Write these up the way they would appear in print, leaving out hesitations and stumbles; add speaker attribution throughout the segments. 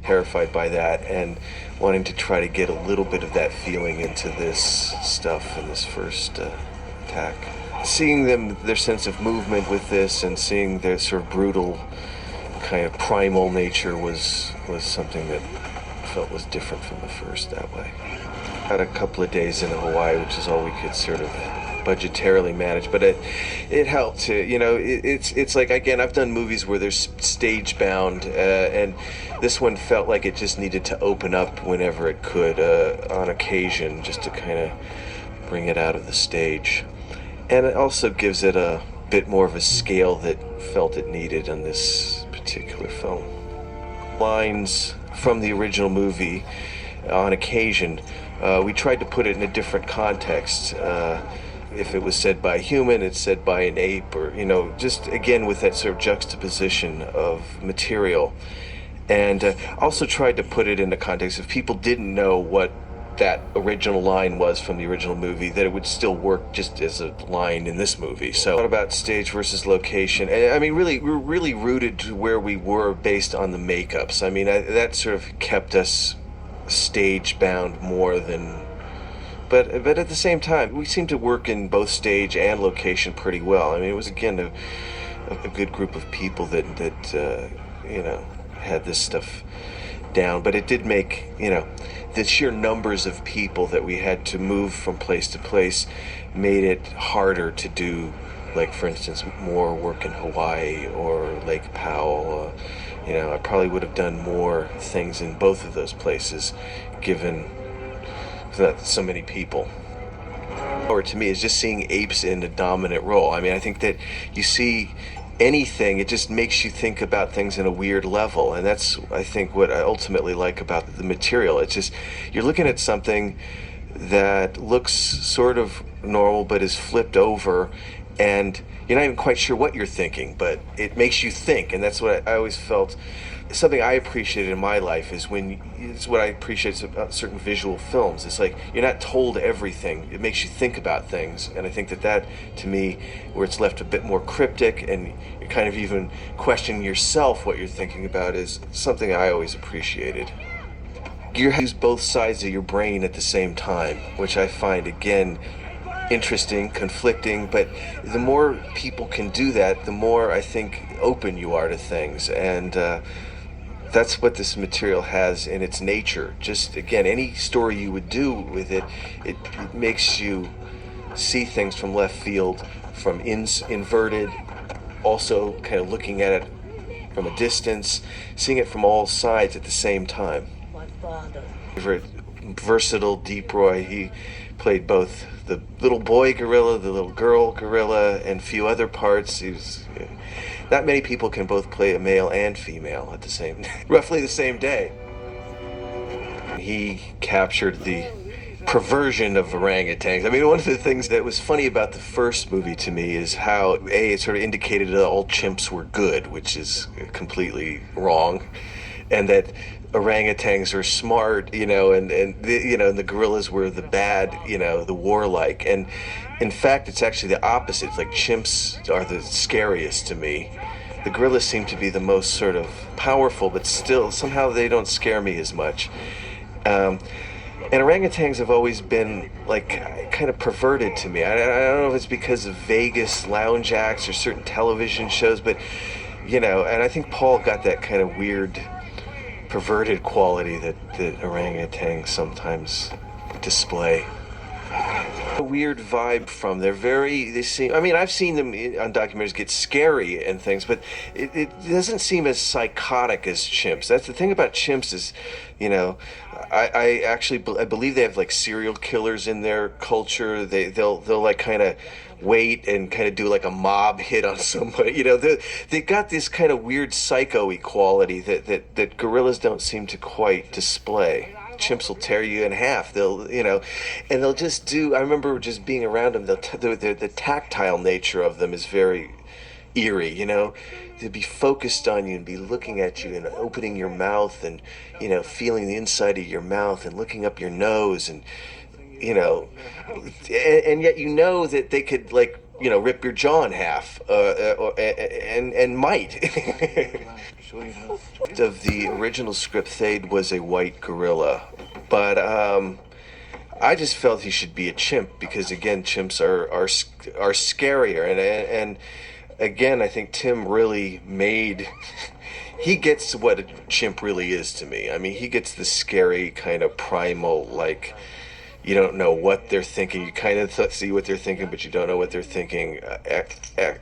Speaker 1: terrified by that, and wanting to try to get a little bit of that feeling into this stuff in this first attack. Seeing their sense of movement with this, and seeing their sort of brutal kind of primal nature was something that I felt was different from the first that way. Had a couple of days in Hawaii, which is all we could sort of budgetarily manage, but it helped to, it's like, again, I've done movies where there's stage bound, and this one felt like it just needed to open up whenever it could, on occasion, just to kind of bring it out of the stage. And it also gives it a bit more of a scale that felt it needed on this particular film. Lines from the original movie, on occasion, we tried to put it in a different context. If it was said by a human, it's said by an ape, or, just again with that sort of juxtaposition of material. And also tried to put it in the context, if people didn't know what that original line was from the original movie, that it would still work just as a line in this movie. So what about stage versus location? And I mean, really, we're really rooted to where we were based on the makeups. I mean, that sort of kept us stage bound more than, but at the same time, we seemed to work in both stage and location pretty well. I mean, it was, again, a good group of people that had this stuff down, but it did make, the sheer numbers of people that we had to move from place to place made it harder to do, like, for instance, more work in Hawaii or Lake Powell. I probably would have done more things in both of those places, given that so many people. Or to me, it's just seeing apes in a dominant role. I mean, I think that you see anything, it just makes you think about things in a weird level, and that's, I think, what I ultimately like about the material. It's just, you're looking at something that looks sort of normal but is flipped over, and you're not even quite sure what you're thinking, but it makes you think. And that's what I always felt, something I appreciated in my life, is it's what I appreciate about certain visual films. It's like, you're not told everything, it makes you think about things. And I think that to me, where it's left a bit more cryptic and you're kind of even questioning yourself what you're thinking about, is something I always appreciated. You use both sides of your brain at the same time, which I find, again, interesting, conflicting, but the more people can do that, the more, I think, open you are to things. And that's what this material has in its nature. Just, again, any story you would do with it, it makes you see things from left field, from inverted, also kind of looking at it from a distance, seeing it from all sides at the same time. Favorite versatile Deep Roy, he played both the little boy gorilla, the little girl gorilla, and a few other parts. Not many people can both play a male and female at the same, roughly the same day. He captured the perversion of orangutans. I mean, one of the things that was funny about the first movie to me is how, it sort of indicated that all chimps were good, which is completely wrong, and that orangutans are smart, and the gorillas were the bad, the warlike. And in fact, it's actually the opposite. It's like chimps are the scariest to me. The gorillas seem to be the most sort of powerful, but still somehow they don't scare me as much. And orangutans have always been like kind of perverted to me. I don't know if it's because of Vegas lounge acts or certain television shows, but and I think Paul got that kind of weird perverted quality that orangutans sometimes display. A weird vibe from them. They seem, I mean, I've seen them on documentaries get scary and things, but it doesn't seem as psychotic as chimps. That's the thing about chimps is, I believe they have like serial killers in their culture. They'll like kind of wait and kind of do like a mob hit on somebody. They got this kind of weird psycho equality that gorillas don't seem to quite display. Chimps will tear you in half. They'll, and they'll just do. I remember just being around them. The tactile nature of them is very eerie. They'd be focused on you and be looking at you and opening your mouth and feeling the inside of your mouth and looking up your nose and and yet that they could like rip your jaw in half, and might. Of the original script, Thade was a white gorilla, but I just felt he should be a chimp because, again, chimps are scarier, and again, I think Tim really made. He gets what a chimp really is to me. I mean, he gets the scary kind of primal, like, you don't know what they're thinking. You kind of see what they're thinking, but you don't know what they're thinking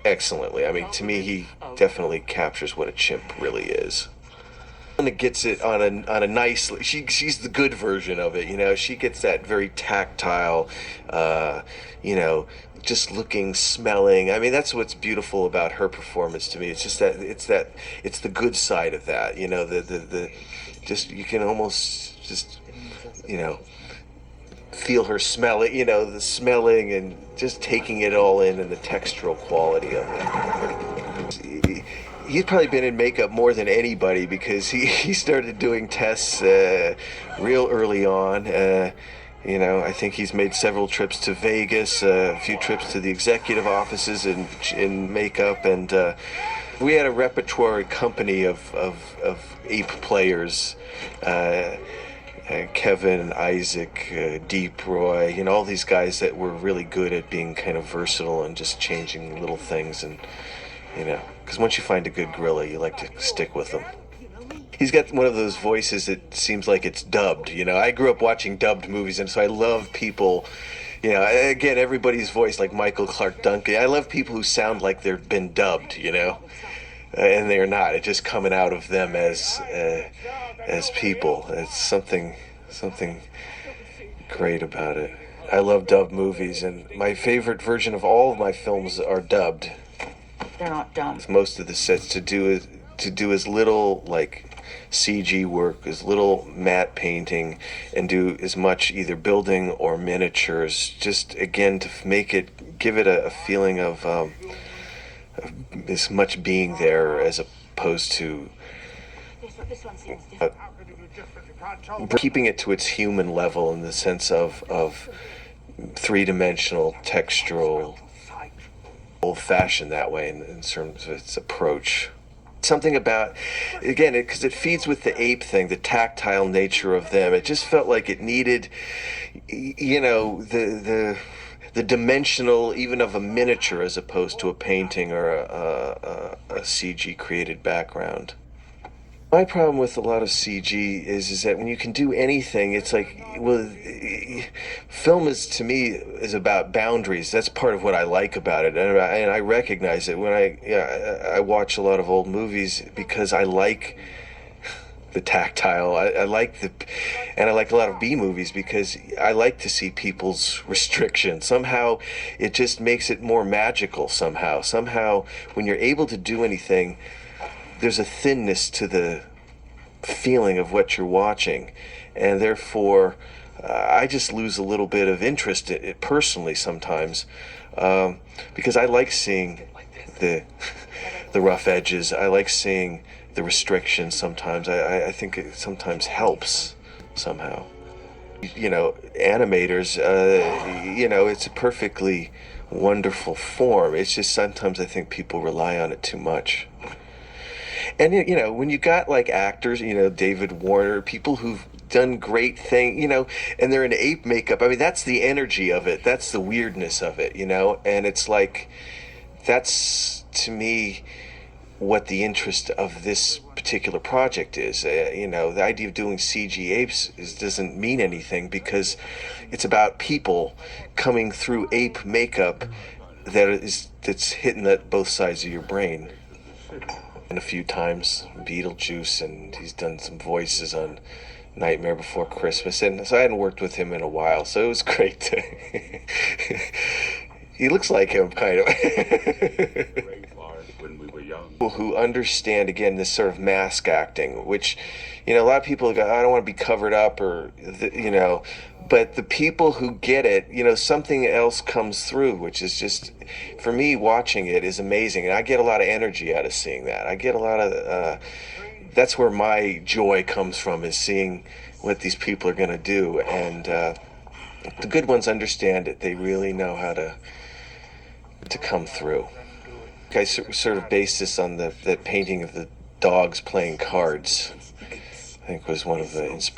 Speaker 1: excellently. I mean, to me, he definitely captures what a chimp really is. And gets it on a nice. She's the good version of it. She gets that very tactile, just looking, smelling. I mean, that's what's beautiful about her performance to me. It's just it's the good side of that. The just, you can almost just feel her smell it. The smelling and just taking it all in, and the textural quality of it. He's probably been in makeup more than anybody because he started doing tests real early on. I think he's made several trips to Vegas, a few trips to the executive offices in makeup, and we had a repertoire company of ape players. Kevin, Isaac, Deep, Roy, all these guys that were really good at being kind of versatile and just changing little things, and because once you find a good gorilla, you like to stick with them. He's got one of those voices that seems like it's dubbed. I grew up watching dubbed movies, and so I love people, again, everybody's voice, like Michael Clark Duncan. I love people who sound like they've been dubbed, and they're not. It's just coming out of them as people. It's something great about it. I love dubbed movies, and my favorite version of all of my films are dubbed.
Speaker 2: They're not dumb.
Speaker 1: Most of the sets to do as little like CG work, as little matte painting, and do as much either building or miniatures. Just again to give it a feeling of as much being there as opposed to keeping it to its human level in the sense of three-dimensional, textural. Old-fashioned that way in terms of its approach. Something about, again, because it feeds with the ape thing, the tactile nature of them. It just felt like it needed, the dimensional, even of a miniature, as opposed to a painting or a CG created background. My problem with a lot of CG is that when you can do anything, it's like, well, film to me is about boundaries. That's part of what I like about it, and I recognize it when I watch a lot of old movies because I like the tactile. I like and I like a lot of B movies because I like to see people's restrictions. Somehow, it just makes it more magical. Somehow, when you're able to do anything, there's a thinness to the feeling of what you're watching, and therefore I just lose a little bit of interest in it personally sometimes, because I like seeing the rough edges. I like seeing the restrictions sometimes. I think it sometimes helps somehow. Animators, it's a perfectly wonderful form. It's just sometimes I think people rely on it too much. And when you got like actors, David Warner, people who've done great things, and they're in ape makeup. I mean, that's the energy of it. That's the weirdness of it, and it's like, that's to me what the interest of this particular project is. The idea of doing CG apes doesn't mean anything because it's about people coming through ape makeup that's hitting at both sides of your brain. And a few times Beetlejuice, and he's done some voices on Nightmare Before Christmas, and so I hadn't worked with him in a while, so it was great to he looks like him kind of.
Speaker 3: When we were young.
Speaker 1: People who understand again this sort of mask acting, which a lot of people go, I don't want to be covered up, or but the people who get it, something else comes through, which is just, for me, watching it is amazing. And I get a lot of energy out of seeing that. I get a lot of, that's where my joy comes from, is seeing what these people are going to do. And the good ones understand it. They really know how to to come through. I sort of based this on that painting of the dogs playing cards. I think was one of the